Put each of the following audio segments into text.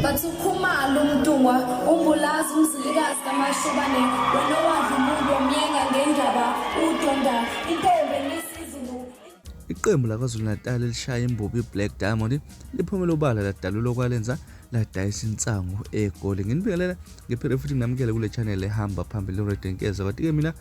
bathi ukhumalo umdungwa umbulazi umzilikazi kamashobane wena wadla umuntu omyenga ngendaba udonda intombe nesizulu. Iqembu laKwaZulu Natal elishaya imbubi iBaq Diamonds liphumela obala ladalula okwalenza ladayisa insangu egoli. Nginibingelela ngiphinde futhi nginamukele kule channel ehamba phambili neRenti kanti ke mina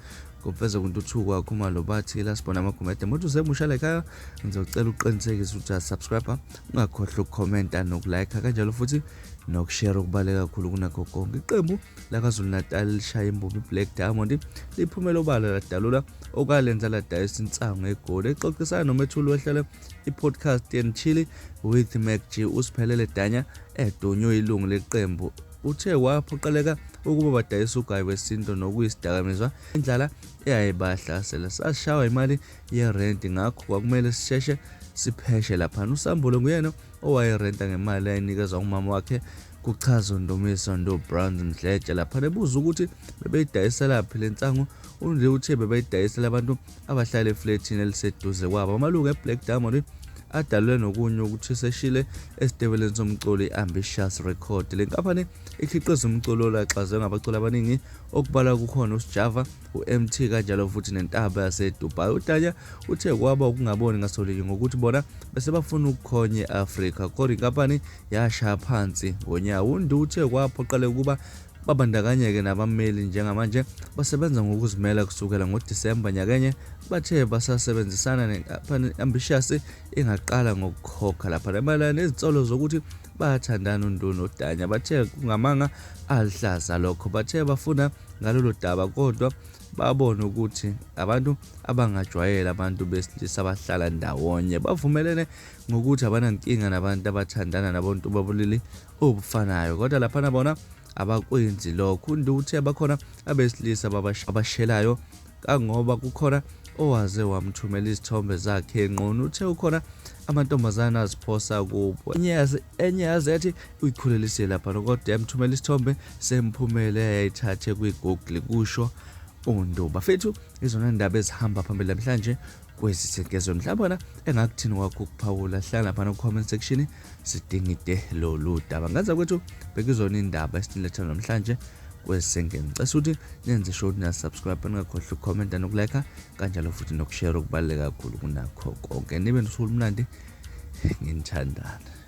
ngomfeza kuntuthuko kwakho uma lo bathi la sibona amagumede mothi usemusha la ekhaya ngizocela uqinisekise ukuthi subscribe ungakhohlwa ukucomment nokulike kanjalo futhi nokushare okubaleka kakhulu kunakho konke. Iqembu laKwaZulu Natal lishaya imbubi iBaq Diamonds liphumela obala ladalula okwalenza ladayisa insangu egoli. Exoxisana nomethuli wehlele iPodcast yenchili with Mac G usiphelele danya edonyo ilungu leqembu uthe waphoqeleka ukuba badayisa ugayi wesinto nokuyisidakamiswa indlala eyayibahlasela. Sashawa imali yeRenti ngakho kwakumele sisheshe sipheshe lapha. USambulo nguyena owayerenta ngemali ayinikezwa umama wakhe kuchaza uNdumiso Browns Mdletshe lapha ebuza ukuthi bebeyidayisa laphi lensangu. Unje uthe bebeyidayisela abantu abahlala eflatini eliseduze kwabo. Amalungu eBaq Diamonds adalwe nokunye ukuthi seshile esitebeleni somculo iAmbitious Record. Le nkampani ikhiqiza umculo laxazwe ngabaculi abaningi okubala kukhona uSjava, uMT kanjalo futhi neNtaba yaseDubai. uDanya uthe kwaba ukungaboni ngasolinye ngokuthi bona bese bafuna ukukhonye eAfrika kodwa inkampani yashaya phansi ngonyawo. Undu uthe kwaphoqeleka ukuba babandakanyeke nabameli njengamanje basebenza ngokuzimela kusukela ngoDisemba nyakenye. Bathe basasebenzisana nenkampani Ambitious ingaqala ngokukhokha lapha emalani ezitsolo zokuthi bayathandana uNdu noDanya. Bathe kungamanga alihlaza lokho. Bathe bafuna ngalolu daba kodwa babona ukuthi abantu abangajwayela abantu besilisa abahlala ndawonye bavumelene ngokuthi abanankinga nabantu abathandana nabantu babulili obufanayo kodwa lapha nabona abakwenzi lokho. Undu uthe bakhona abesilisa abashelayo kangoba kukhona owaze wamthumela izithombe zakhe enqunu. Uthe ukhona amantombazana aziphosa kubo enye yazi ethi uyikhulelise lapha kodwa yamthumela isithombe semphumela eyayithathe kwiGoogle kusho Undu. Bafethu izona ndaba ezihamba phambili namhlanje kwesisekezo mhlabona engakuthini kwakho ukuphawula hlala lapha no comment section sidingide lolu daba ngaza kwethu bekuzona indaba esiletha namhlanje kwesengengicela ukuthi nenze sure na subscribe ningakhohlwa ucomment nokulike kanjalo futhi nokushare okubaleka kakhulu kunakho konke. Nibe nosuku olumnandi nginithandana.